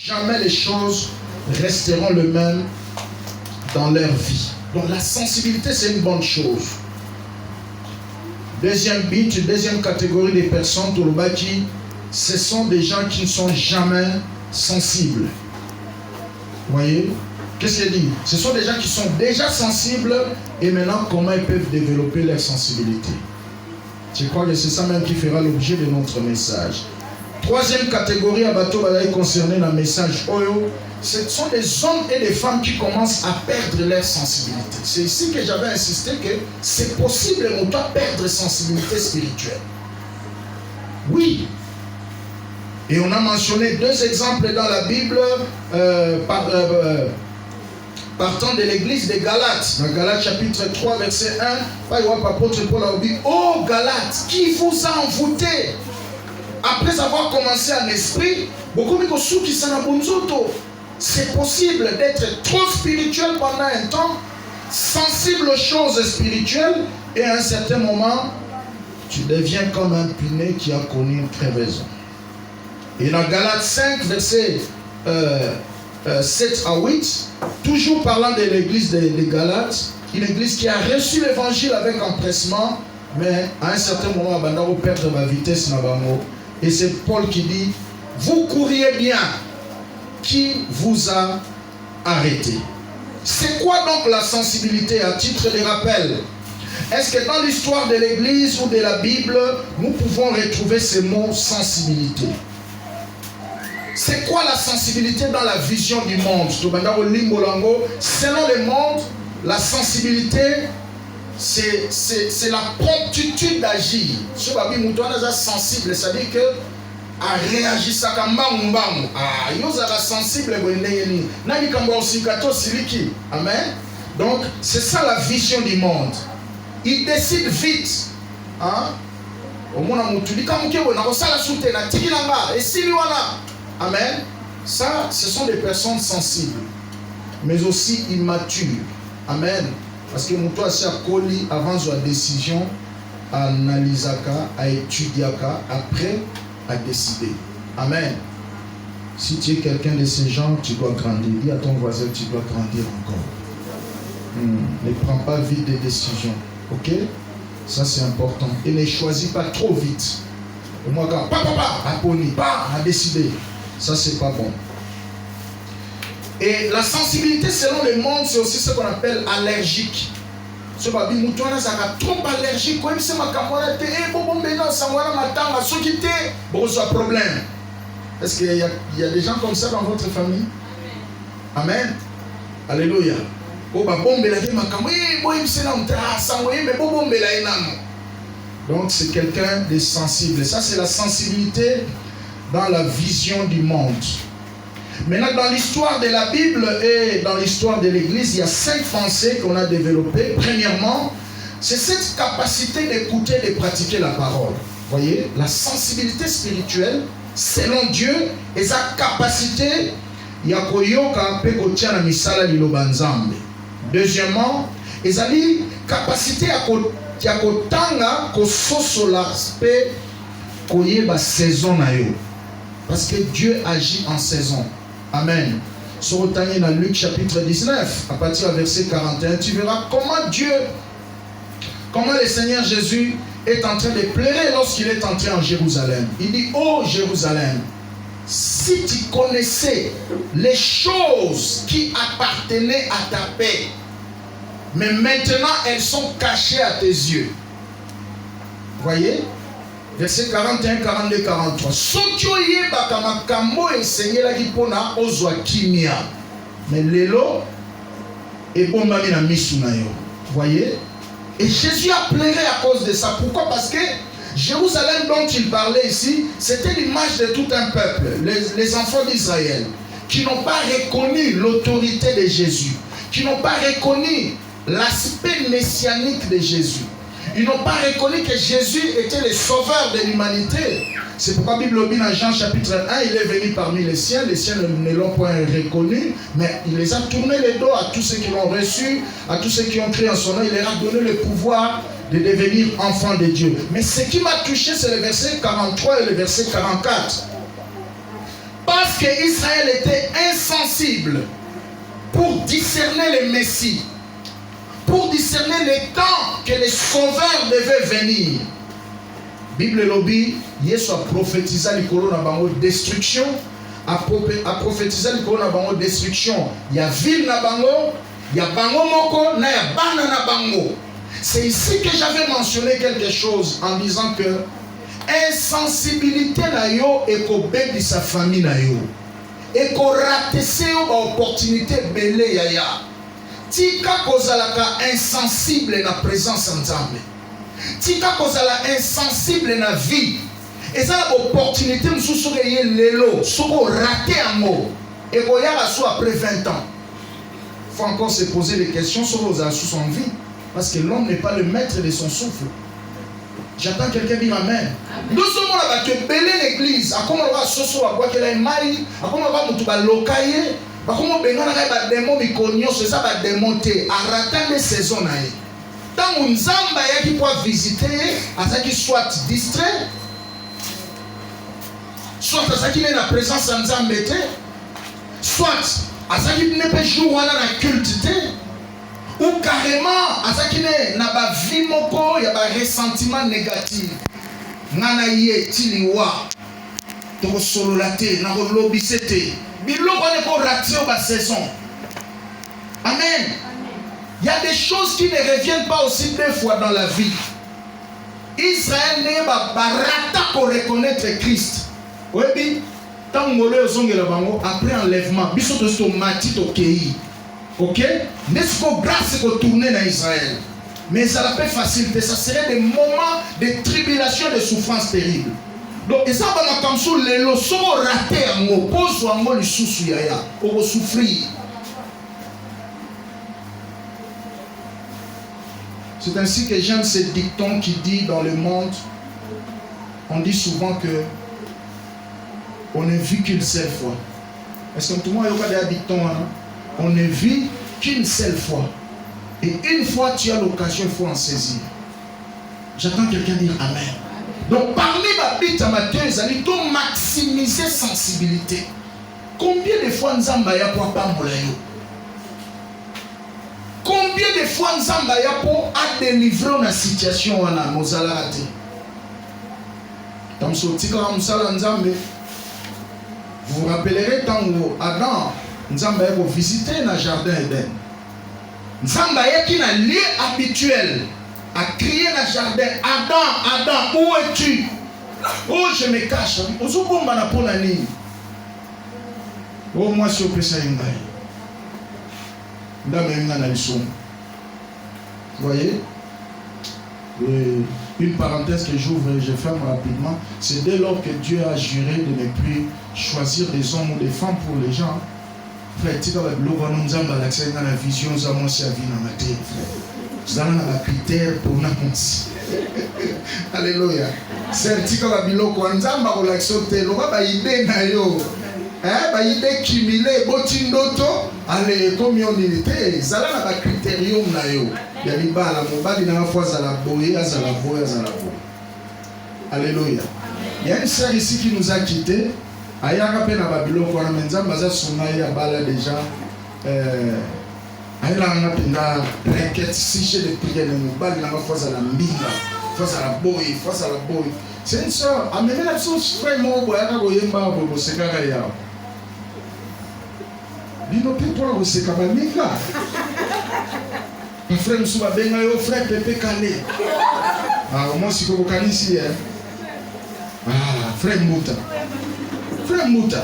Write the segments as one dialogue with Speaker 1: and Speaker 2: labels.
Speaker 1: jamais les choses resteront les mêmes dans leur vie. Donc la sensibilité, c'est une bonne chose. Deuxième but, deuxième catégorie des personnes, Tolobaki, ce sont des gens qui ne sont jamais sensibles. Vous voyez? Qu'est-ce qu'il dit? Ce sont des gens qui sont déjà sensibles et maintenant comment ils peuvent développer leur sensibilité. Je crois que c'est ça même qui fera l'objet de notre message. Troisième catégorie à bateau concernée dans le message Oyo, ce sont des hommes et des femmes qui commencent à perdre leur sensibilité. C'est ici que j'avais insisté que c'est possible de perdre sensibilité spirituelle. Oui. Et on a mentionné deux exemples dans la Bible partant de l'église de Galates. Dans Galates chapitre 3 verset 1, l'apôtre Paul a dit: ô Galates, qui vous a envoûté? Après avoir commencé en esprit, c'est possible d'être trop spirituel pendant un temps, sensible aux choses spirituelles, et à un certain moment, tu deviens comme un punet qui a connu une crevaison. Et dans Galates 5, versets 7 à 8, toujours parlant de l'église de Galates, une église qui a reçu l'évangile avec empressement, mais à un certain moment, elle a perdu la vitesse. Et c'est Paul qui dit: vous couriez bien, qui vous a arrêté? C'est quoi donc la sensibilité à titre de rappel? Est-ce que dans l'histoire de l'église ou de la Bible, nous pouvons retrouver ce mot sensibilité? C'est quoi la sensibilité dans la vision du monde? Selon le monde, la sensibilité, c'est la promptitude d'agir. Si vous êtes sensible, c'est-à-dire que à réagir ça comme bang. Ah, vous êtes sensible. Amen. Donc, c'est ça la vision du monde. Il décide vite. Hein? Amen. Ça, ce sont des personnes sensibles, mais aussi immatures. Amen. Parce que nous avons avant la décision, à analyser, à étudier, après, à décider. Amen. Si tu es quelqu'un de ces gens, tu dois grandir. Dis à ton voisin, tu dois grandir encore. Ne prends pas vite des décisions. Ok? Ça, c'est important. Et ne choisis pas trop vite. Et moi, quand à décider. Ça, c'est pas bon. Et la sensibilité, selon le monde, c'est aussi ce qu'on appelle allergique. Ce que je dis, trop allergique. Comme c'est ma camarade, problème. Est-ce qu'il y a des gens comme ça dans votre famille? Amen. Alléluia. Donc, c'est quelqu'un de sensible. Ça, c'est la sensibilité dans la vision du monde. Maintenant, dans l'histoire de la Bible et dans l'histoire de l'Église, il y a 5 pensées qu'on a développées. Premièrement, c'est cette capacité d'écouter et de pratiquer la parole. Vous voyez, la sensibilité spirituelle, selon Dieu, et sa capacité, il y a koyoka pe kotia na misala liloba nzambe. Deuxièmement, ils ont dit capacité à kotanga kososola pe koyeba saison na yo. Parce que Dieu agit en saison. Amen. Sur Otani dans Luc chapitre 19, à partir du verset 41, tu verras comment le Seigneur Jésus est en train de pleurer lorsqu'il est entré en Jérusalem. Il dit: ô Jérusalem, si tu connaissais les choses qui appartenaient à ta paix, mais maintenant elles sont cachées à tes yeux. Voyez? Verset 41, 42, 43. Mais l'élo est bombami na misunayo. Voyez? Et Jésus a pleuré à cause de ça. Pourquoi? Parce que Jérusalem dont il parlait ici, c'était l'image de tout un peuple, les enfants d'Israël, qui n'ont pas reconnu l'autorité de Jésus, qui n'ont pas reconnu l'aspect messianique de Jésus. Ils n'ont pas reconnu que Jésus était le sauveur de l'humanité. C'est pourquoi la Bible dit dans Jean chapitre 1, il est venu parmi les siens ne l'ont point reconnu, mais il les a tourné les dos à tous ceux qui l'ont reçu, à tous ceux qui ont cru en son nom, il leur a donné le pouvoir de devenir enfants de Dieu. Mais ce qui m'a touché, c'est le verset 43 et le verset 44. Parce Parce qu'Israël était insensible pour discerner le Messie, pour discerner les temps que les sauveurs devaient venir. Bible lobby, Yesu a prophétisé l'ikolo na bango destruction, a prophétisé l'ikolo na bango destruction. Il y a ville na bango, il y a bango moko, na ya bana na bango. C'est ici que j'avais mentionné quelque chose en disant que insensibilité na yo et ko bebi sa famille na yo. Et qu'on ratisse l'opportunité belé yaya. Tika kozalaka insensible na présence ensemble. Tika kozala insensible na vie. Et ça l'opportunité m'soussou yé lelo, soko raté en mot. Et qu'on y a sous après 20 ans. Il faut encore se poser des questions sur aux sous son vie. Parce que l'homme n'est pas le maître de son souffle. J'attends quelqu'un dire Amen. Nous sommes là, tu es belé l'église. À comment on va soso à quoi qu'elle est maille, à comment on va moutuba locailler, à comment on va faire des démons miconio, c'est ça va démonter, à rater les saisons naïe. Tant qu'on zamba qui peut visiter, à ça qui soit distrait, soit à ça qui est la présence en zambete, soit à ça qui n'est pas joué dans la culture. Ou carrément, à ça qui n'est pas vie moko, il y a un ressentiment négatif. Nana yé tiliwa, toko solo laté, nako lobby c'était. Bilo on est pour rater la saison. Amen. Il y a des choses qui ne reviennent pas aussi deux fois dans la vie. Israël n'est pas barata pour reconnaître Christ. Oui, bien, tant que après enlèvement, biso to sto mati to kei. Ok? N'est-ce pas grâce qu'on tourner dans Israël? Mais ça n'a pas facile. Ça serait des moments de tribulation, de souffrance terrible. Donc, et ça va comme ça, les leçons ratées en mot, pose en mot le sous yaya, pour souffrir. C'est ainsi que j'aime ce dicton qui dit dans le monde, on dit souvent que on ne vit qu'une seule fois. Est-ce que tout le monde a pas de dicton? On ne vit qu'une seule fois. Et une fois tu as l'occasion, il faut en saisir. J'attends quelqu'un dire Amen. Donc parmi ma bite amateur, il faut maximiser sensibilité. Combien de fois nous avons pas moulayo? Combien de fois nous avons délivrer une situation où nous avons raté? Vous vous rappellerez quand Adam nous avons visité le jardin Eden. Nous avons un lieu habituel à crier dans le jardin. Adam, Adam, où es-tu? Oh, je me cache. Oh, moi, si on peut ça, vous voyez? Une parenthèse que j'ouvre et je ferme rapidement. C'est dès lors que Dieu a juré de ne plus choisir des hommes ou des femmes pour les gens. Frère, tu vas la vision, nous avons aussi la vie dans ma tête. Nous avons un critère pour nous. Alléluia. C'est un petit peu de biloko. Nous avons la accepté. Nous avons une idée. Une idée cumulée. Botindoto. Allez, comme on dit, nous avons un critérium. Il y a des balles. Il y a des fois à la boye, à la boye, à la boye. Alléluia. Il y a une sœur ici qui nous a quittés. Ayaka pe na babilo kwa menza maza sunai ya bala déjà ayala nga pinda requête si de prière ne mobali na fois à la mbinga fois à la boy c'est une sœur amena la sauce frère mo boyaka koyemba bo sekaka ya bino pe pour ko sekaba mika mon frère musuba benga yo frère Pepe Kale moi si ko kanisi frère Mouta. Frère Mouta,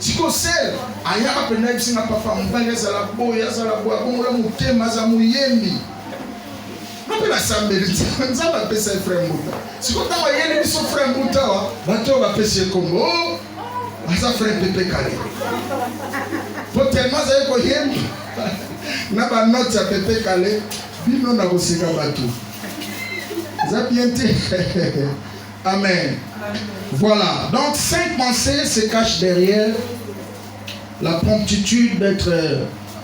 Speaker 1: si vous savez, il y a un peu de temps papa, on va aller à la boue, à la boue, on va monter, mais à mouiller. On peut la savoir, on va appeler ça frère Mouta. Si vous avez son frère Mouta, on va appeler ça comme oh, ça frère Pepe Kale. Potentiellement, ça y est, n'a pas note à Pepe Kale, bino na koseka bato. Ça bien été. Amen. Voilà. Donc, 5 pensées se cachent derrière la promptitude d'être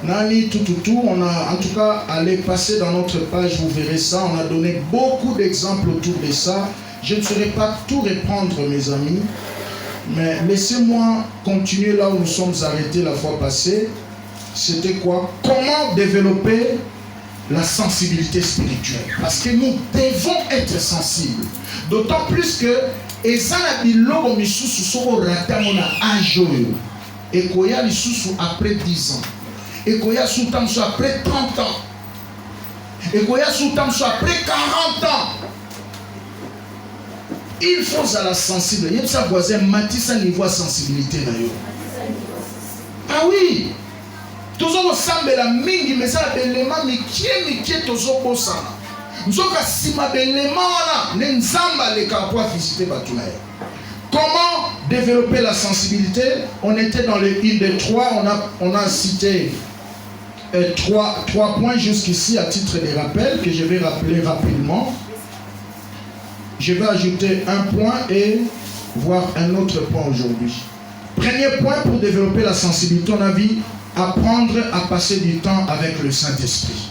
Speaker 1: nani, tout. On a, en tout cas, allez passer dans notre page, vous verrez ça. On a donné beaucoup d'exemples autour de ça. Je ne saurais pas tout répondre, mes amis. Mais laissez-moi continuer là où nous sommes arrêtés la fois passée. C'était quoi? Comment développer la sensibilité spirituelle? Parce que nous devons être sensibles. D'autant plus que ezana biloko misusu soko rata mona âge oyo ekoya lisusu après 10 ans, ekoya sutamso après 30 ans, ekoya sutamso après 40 ans. Il faut à la sensible. Il y a sa voisin matisse un niveau de sensibilité d'ailleurs. Ah oui. Toujours ensemble la mingi mais ça l'élément mikie toujours bosana. Nzoka sima l'élément là nzamba les kapwa visiter batuna. Comment développer la sensibilité? On était dans le 1 de 3, on a cité 3 points jusqu'ici à titre de rappel que je vais rappeler rapidement. Je vais ajouter un point et voir un autre point aujourd'hui. Premier point pour développer la sensibilité, on a vu apprendre à passer du temps avec le Saint-Esprit.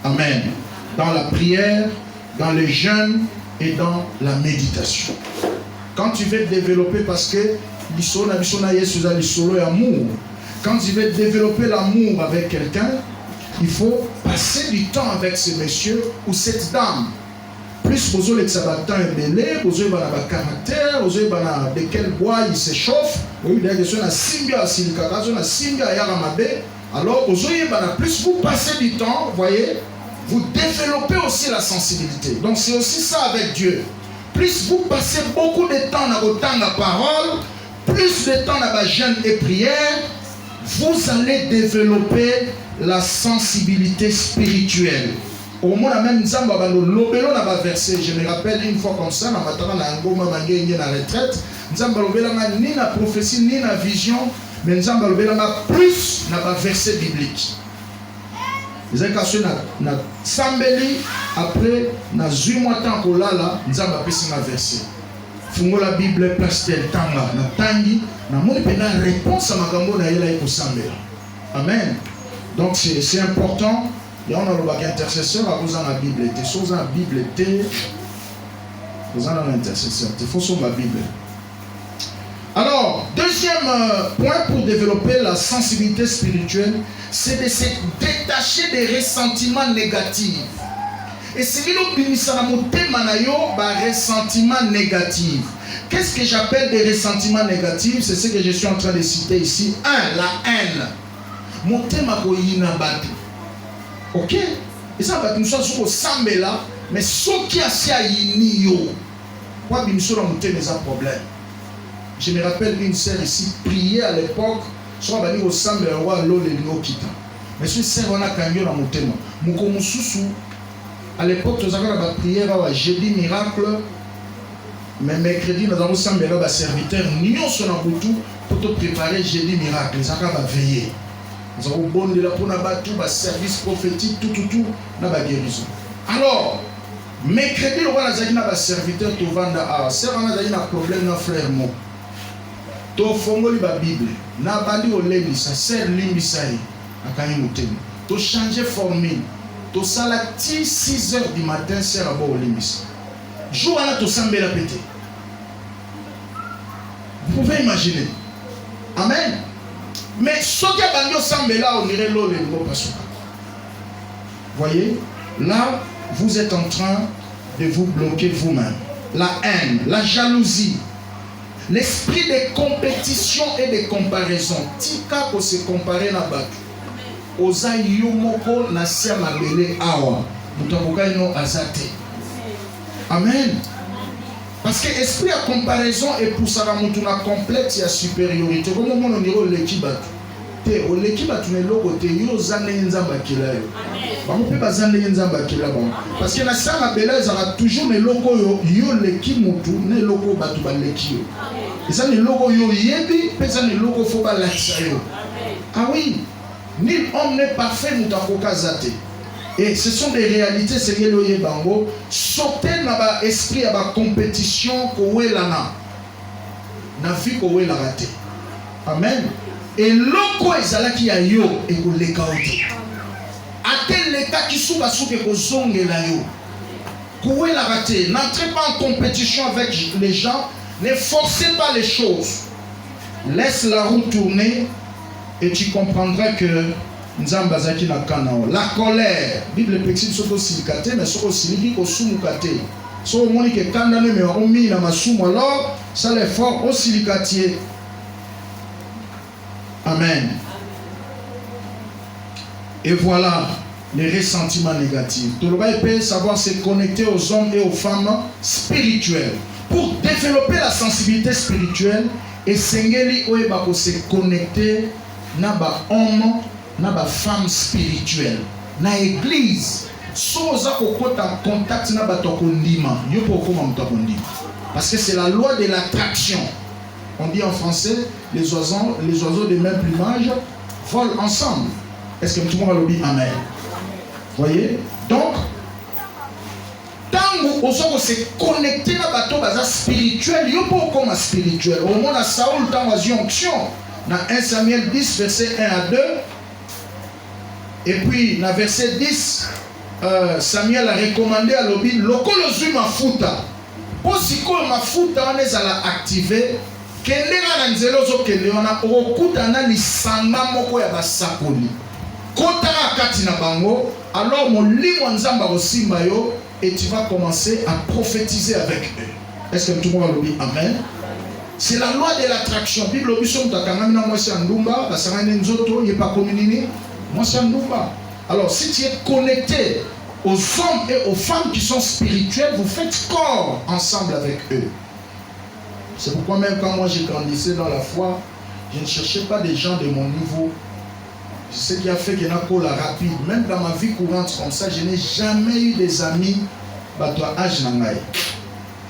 Speaker 1: Amen. Dans la prière, dans le jeûne et dans la méditation. Quand tu veux développer, parce que quand tu veux développer l'amour avec quelqu'un, il faut passer du temps avec ce monsieur ou cette dame. Plus vous avez le belé, vous avez le caractère, vous avez de quel bois il se chauffe, alors vous avez plus vous passez du temps, voyez, vous développez aussi la sensibilité. Donc c'est aussi ça avec Dieu. Plus vous passez beaucoup de temps dans votre temps de parole, plus de temps dans votre jeûne et prière, vous allez développer la sensibilité spirituelle. Au moins même Nzamba lobelo na ba verset, je me rappelle une fois comme ça na matana na ngoma mangenge na retraite, Nzamba lobela ni na prophétie ni na vision, mais Nzamba lobela plus na ba verset biblique. Les incarnations na sambeli après na 8 mois temps ko lala Nzamba pesi na verset. Fungo la Bible place tel tanga na tangi na moni pena réponse à makambo na yela ko sambela. Amen. Donc c'est important. Et on a le intercesseur à vous en la Bible. Des choses en la Bible, vous en avez l'intercesseur. Il faut sur la Bible. Alors, deuxième point pour développer la sensibilité spirituelle, c'est de se détacher des ressentiments négatifs. Et c'est un ressentiment négatif. Qu'est-ce que j'appelle des ressentiments négatifs? C'est ce que je suis en train de citer ici. 1. La haine. Motema ko yinabatu. Ok? Et ça va nous sommes au sambela, mais ce qui a si à yinio, quoi bien sûr on a des problèmes. Je me rappelle une sœur ici prier à l'époque, soit va dire au sambela roi l'eau les kita. Mais ce sœur on a cagné dans mon thème. Mukomususu à l'époque nous avons la prière à jeudi miracle, mais mercredi nous avons sambela ba serviteur nion son abutu pour te préparer jeudi miracle. Ça va veiller. Nous avons bon de la pour la service prophétique, tout, na ba guérison. Alors, mercredi, on va na serviteur to vanda a. Si on a un problème na frère mo. To fongoli ba Bible. Na bandi o lembisa, ser limbisai. Akani mutemi. To changer formule. To salati 6h du matin, ser abo o limbisa. Jour à la to sambela pété. Vous pouvez imaginer. Amen. Mais ce qui est banyo sambela on dirait l'eau le niveau pasuka. Voyez, là vous êtes en train de vous bloquer vous-même. La haine, la jalousie, l'esprit de compétition et de comparaison. Tika ko se comparer na batu. Oza yomoko na sia mabele awa. Mutakoka ino azate. Amen. Parce que l'esprit à comparaison est pour ça la complexe et la supériorité. Comme on dit, on l'équibat. On l'équibat, on est là côté. Yo zane nzamba kila yo. On peut pas zane nzamba kila bon. Parce que la sama beleza a toujours les locaux yo l'équimutu ne locaux batu ba l'équio. Et ça les locaux yo yebi, pesa les locaux faut pas l'accès yo. Ah oui. Nul homme n'est parfait nous takoka zate. Et ce sont des réalités, c'est lié au Bango. Sauter dans l'esprit à la compétition, qu'on est là, na vie qu'on est là raté. Amen. Et l'oko est qui a yo et qu'on les caote. À tel l'état qui souba souke qu'on zonge là yo. Qu'on est là raté. N'entrez pas en compétition avec les gens. Ne forcez pas les choses. Laisse la roue tourner et tu comprendras que Nzambazaki na kanao. La colère, Bible pexit soko silikate, mais soko siliki ko sumukate. So moni ke kanda ne me omi na masumu alors ça les fort au silikatier. Amen. Et voilà les ressentiments négatifs. Tout le monde peut savoir se connecter aux hommes et aux femmes spirituelles. Pour développer la sensibilité spirituelle, et Sengeli Oebako se connecter na ba homme, na ba femme spirituelle. Na église, soza kokota contact na ba tokondima, yo poko mamtokondima. Parce que c'est la loi de l'attraction. On dit en français, les oiseaux de même plumage volent ensemble. Est-ce que tout le monde a dit amen? Voyez? Donc, tant que vous se connecter à bateau spirituel, il y a beaucoup de spirituel. Au moment où Saoul a eu onction, dans 1 Samuel 10, verset 1 à 2, et puis dans verset 10, Samuel a recommandé à l'obi, l'okolozu mafuta. Pour si ko mafuta on est à la activer, kendera na nzelo zo kende ona okuta na lisanga moko ya basakoli. Kotara kati na bango, alors mon limo nzamba kosimba yo. Et tu vas commencer à prophétiser avec eux. Est-ce que tout le monde a dit amen? C'est la loi de l'attraction. Bible obisson takangamina moi c'est ndumba, basangane nzoto yepa kominini, moi c'est ndumba. Alors si tu es connecté aux hommes et aux femmes qui sont spirituels, vous faites corps ensemble avec eux. C'est pourquoi même quand moi j'ai grandissé dans la foi, je ne cherchais pas des gens de mon niveau. C'est ce qui a fait que j'ai la rapide. Même dans ma vie courante comme ça, je n'ai jamais eu des amis âge nangai.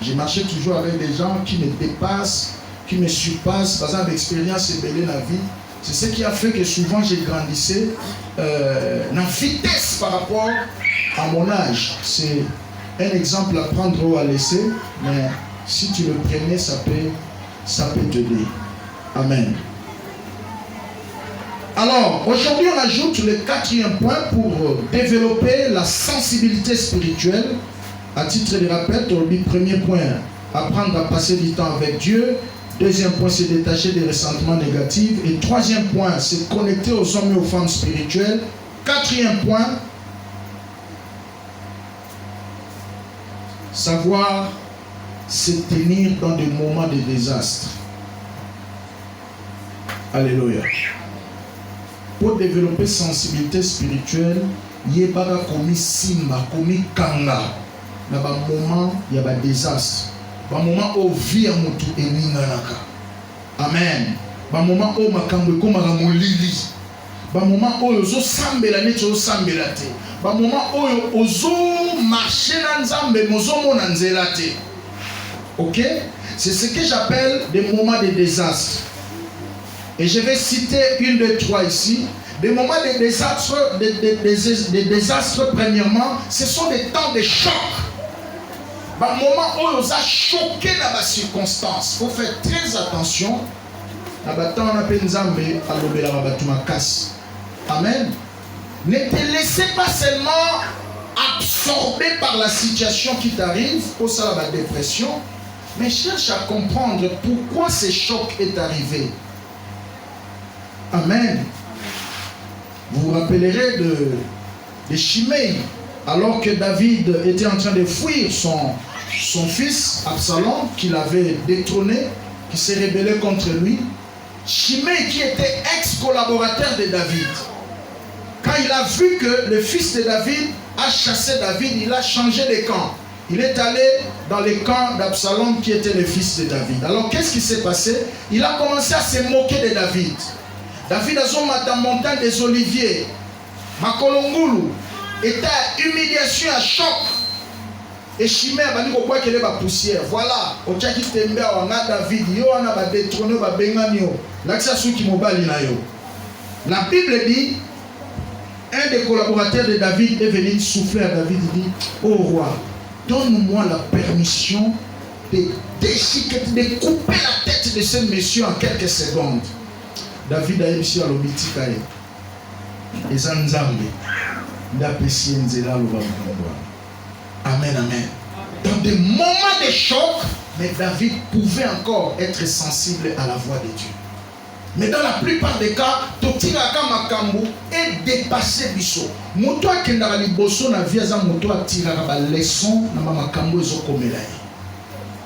Speaker 1: J'ai marché toujours avec des gens qui me dépassent, qui me surpassent, par exemple l'expérience et belle la vie. C'est ce qui a fait que souvent j'ai grandissé en vitesse par rapport à mon âge. C'est un exemple à prendre ou à laisser, mais si tu le prenais, ça peut t'aider. Amen. Alors, aujourd'hui, on ajoute le quatrième point pour développer la sensibilité spirituelle. À titre de rappel, le premier point, apprendre à passer du temps avec Dieu. Deuxième point, c'est détacher des ressentiments négatifs. Et troisième point, c'est connecter aux hommes et aux femmes spirituelles. Quatrième point, savoir se tenir dans des moments de désastre. Alléluia. Pour développer sensibilité spirituelle, il y a commis simba, commis kanga. Dans un moment, il y a un désastre. Dans un moment où vie a mutu eninganaka. Amen. Dans un moment où makambo komaka molili. Dans un moment où ozo sambela neti ozo sambela te. Dans un moment où ozo marcher na nzambe mozo mona nzela te. OK? C'est ce que j'appelle des moments de désastre. Et je vais citer une de trois ici. Des moments de désastre, des désastres, premièrement, ce sont des temps de choc. Dans le moment où on a choqué dans la circonstance, il faut faire très attention. Amen. Ne te laissez pas seulement absorber par la situation qui t'arrive, pour ça la dépression, mais cherche à comprendre pourquoi ce choc est arrivé. Amen. Vous vous rappellerez de Shimei, alors que David était en train de fuir son fils Absalom, qu'il avait détrôné, qui s'est rébellé contre lui. Shimei, qui était ex-collaborateur de David, quand il a vu que le fils de David a chassé David, il a changé de camp. Il est allé dans le camp d'Absalom, qui était le fils de David. Alors qu'est-ce qui s'est passé? Il a commencé à se moquer de David. David a son matin montagne des Oliviers, Makolongulu, était à humiliation, à choc. Et Shimei a dit qu'il y a une poussière. Voilà, au Tchaki Tembe, on a David, on a détrôné, on a Benganio. La Bible dit, un des collaborateurs de David est venu souffler à David, il dit, oh roi, donne-moi la permission de déchiqueter, de couper la tête de ce monsieur en quelques secondes. David a réussi à l'obéir. Et ça nous a d'apprécier Nzela le. Amen, amen. Dans des moments de choc, mais David pouvait encore être sensible à la voix de Dieu. Mais dans la plupart des cas, totiraka makambo et dépasser biso. Moto akendaka liboso na vie za moto atiraka ba leçon na makambo ezokomela ye.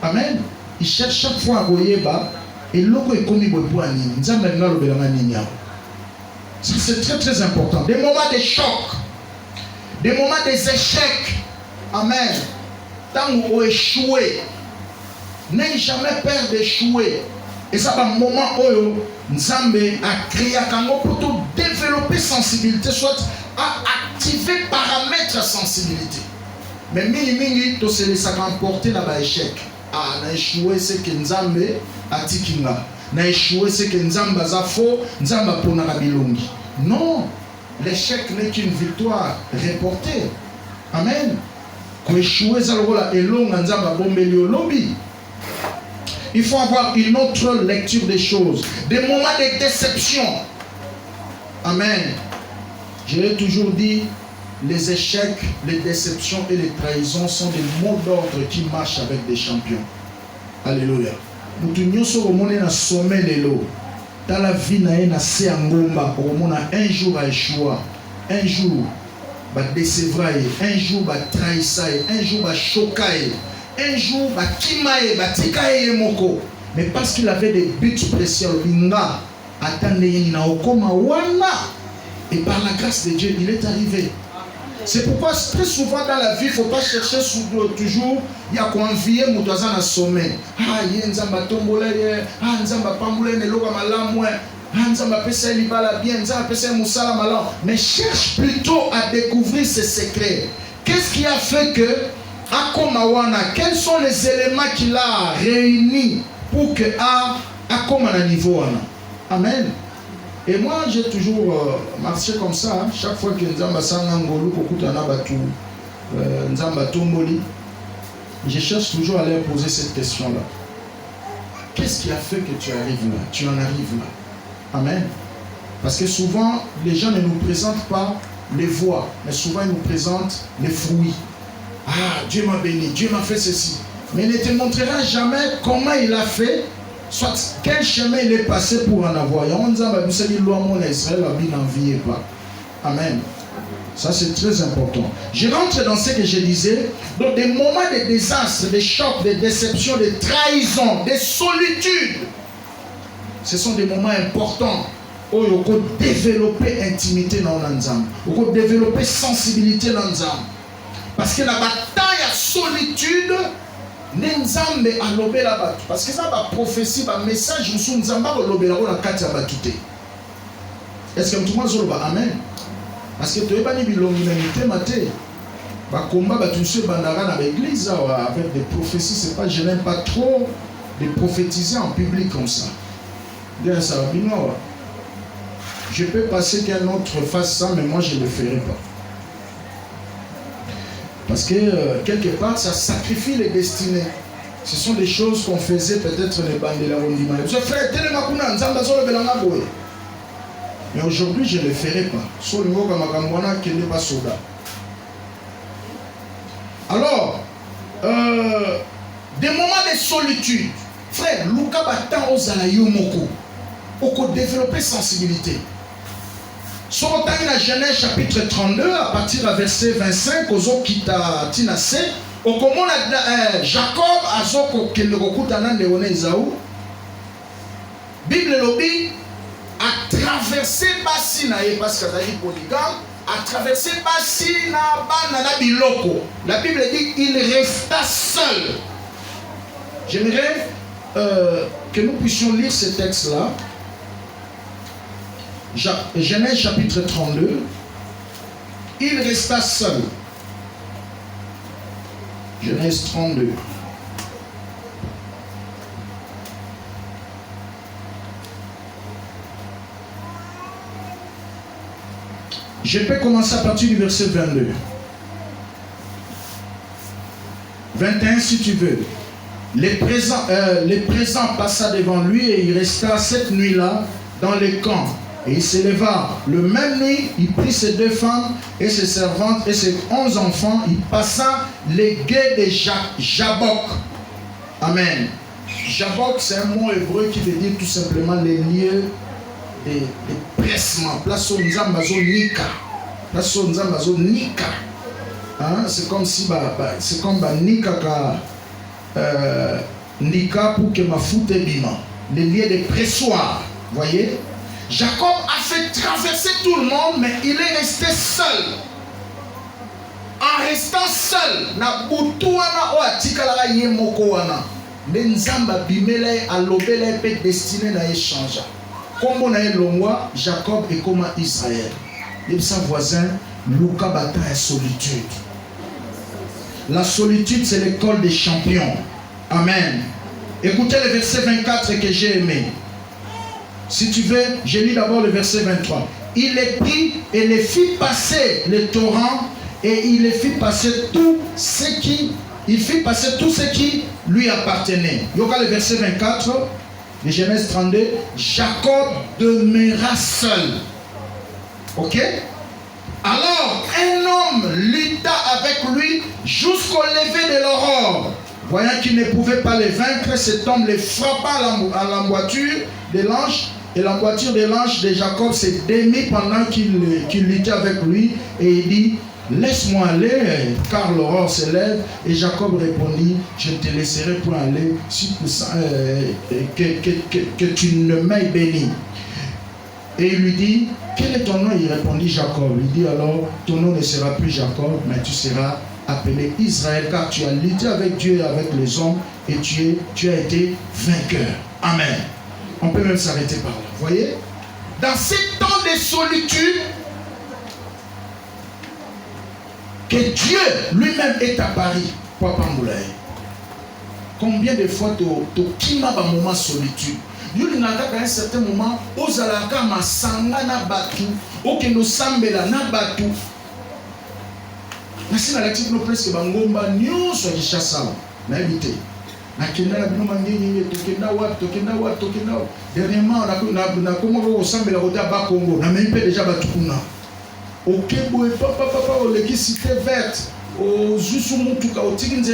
Speaker 1: Amen. Il cherche chaque fois à goyeba et loko ekomi bobo anini. Nzambe na lobelanga nini ya. C'est très très important. Des moments de choc, des moments des échecs. Amen. Tant où échouer, n'aie jamais peur d'échouer. Et ça va un moment où Nzambe a créé pour développer sensibilité, soit à activer paramètres sensibilité. Mais mingi to se laisse emporter dans l'échec. Ah, na échoué c'est que Nzambe a tikinga. Na échoué c'est que Nzambe a faux, Nzambe pona bilongi. Non, l'échec n'est qu'une victoire reportée. Amen. Ko échoué ça le rôle et long Nzambe bombeli au lobby. Il faut avoir une autre lecture des choses. Des moments de déception. Amen. Je l'ai toujours dit, les échecs, les déceptions et les trahisons sont des mots d'ordre qui marchent avec des champions. Alléluia. Nous tenions sur le monde dans sommet de l'eau. Dans la vie, nous avons un jour à échouer. Un jour, à décevoir. Un jour, à trahir. Un jour, à choquer. Un jour, mais parce qu'il avait des buts précieux, et par la grâce de Dieu, il est arrivé. C'est pourquoi très souvent dans la vie, il ne faut pas chercher toujours, il y a quoi envier mon doigt à sommet. Ah, il y a un zamba tombolé, ah, un zamba pamboulé, ne loga malamoué, ah, un zamba pesa libala bien, un zamba pesa moussala malam. Mais cherche plutôt à découvrir ses secrets. Qu'est-ce qui a fait que Akomawana, quels sont les éléments qu'il a réunis pour que Akoma na niveau Amen. Et moi j'ai toujours marché comme ça, hein. Chaque fois que Nzamba Sangangolu Kokutana Batu Nzamba Tomboli, je cherche toujours à leur poser cette question-là. Qu'est-ce qui a fait que tu arrives là? Tu en arrives là. Amen. Parce que souvent les gens ne nous présentent pas les voies, mais souvent ils nous présentent les fruits. Ah, Dieu m'a béni, Dieu m'a fait ceci. Mais il ne te montrera jamais comment il a fait, soit quel chemin il est passé pour en avoir. Amen. Ça c'est très important. Je rentre dans ce que je disais. Donc des moments de désastre, de chocs, de déception, de trahison, de solitude. Ce sont des moments importants où il faut développer intimité dans l'ensemble. Il faut développer sensibilité dans l'ensemble. Parce que la bataille à solitude, Nzambe a lobé la bataille. Parce que ça va prophétie, un message, Nzambe a lobé la bataille. Est-ce que tout le monde a amen? Parce que tu n'es pas ni l'humanité, maté. Bah combat, bah tu sais, bandara dans l'église avec des prophéties, c'est pas, je n'aime pas trop de prophétiser en public comme ça. Bien ça va bien. Je peux passer qu'un autre fasse ça, mais moi je ne le ferai pas. Parce que quelque part, ça sacrifie les destinées. Ce sont des choses qu'on faisait peut-être les bandes de la Rondima. Mais aujourd'hui, je ne le ferai pas. Alors, des moments de solitude. Frère, Luka Batan Ozala Yomoko. Pour développer sensibilité. Sur la Genèse chapitre 32, à partir du verset 25, Ozo Kita Tinase, au comment Jacob a Zoko Kelokutana Leone Esaou, Bible Lobby a traversé Bassina, parce que c'est polygame, a traversé Bassina, Banana Biloko. La Bible dit qu'il resta seul. J'aimerais que nous puissions lire ce texte-là. Genèse chapitre 32, il resta seul. Genèse 32. Je peux commencer à partir du verset 22. 21 si tu veux. Les présents passa devant lui et il resta cette nuit-là dans les camps. Et il s'éleva le même nuit, il prit ses 2 femmes et ses servantes et ses 11 enfants, il passa les guets de Jabok. Amen. Jabok, c'est un mot hébreu qui veut dire tout simplement les lieux pressements. Place où Nzambazo Nika. Place où Nzambazo Nika. Hein? C'est comme si c'est comme Nika Nika pour que ma foute est bima. Les liens de pressoir. Voyez? Jacob a fait traverser tout le monde, mais il est resté seul. En restant seul, na butuana o atikala yemoko wana. Nzamba bimela alobela pe destiné na échange. Comme on a eu l'omwa, Jacob est comme Israël. Et sa voisin, Luka bata est solitude. La solitude, c'est l'école des champions. Amen. Écoutez le verset 24 que j'ai aimé. Si tu veux, je lis d'abord le verset 23. Il les prit et les fit passer le torrent et il les fit passer tout ce qui lui appartenait. Yoga le verset 24 de Genèse 32. Jacob demeura seul. Ok? Alors un homme lutta avec lui jusqu'au lever de l'aurore. Voyant qu'il ne pouvait pas les vaincre, cet homme les frappa à l'emboîture de l'ange. Et l'emboîture de l'ange de Jacob s'est démise pendant qu'il luttait avec lui. Et il dit, laisse-moi aller, car l'aurore se lève. Et Jacob répondit, je te laisserai pour aller, que tu ne m'aies béni. Et il lui dit, quel est ton nom? Il répondit, Jacob. Il dit alors, ton nom ne sera plus Jacob, mais tu seras appelé Israël, car tu as lutté avec Dieu et avec les hommes, et tu as été vainqueur. Amen. On peut même s'arrêter par là. Vous voyez? Dans ces temps de solitude, que Dieu lui-même est apparu. Papa Moulaye. Combien de fois tu kima un moment de solitude? Dieu n'a qu'à un certain moment, aux alaka masanga na batu, aucun no sambela na batu. Nasi na l'actif no presque bangomba nyo so kishasa na habité. Na kenda na bino mangeni tokenda wa. Dernièrement na komo ko sambela ko ta ba Congo. Na même déjà batu kuna. Ok boy papa o leki cité verte. O zusu mutuka o tikinzela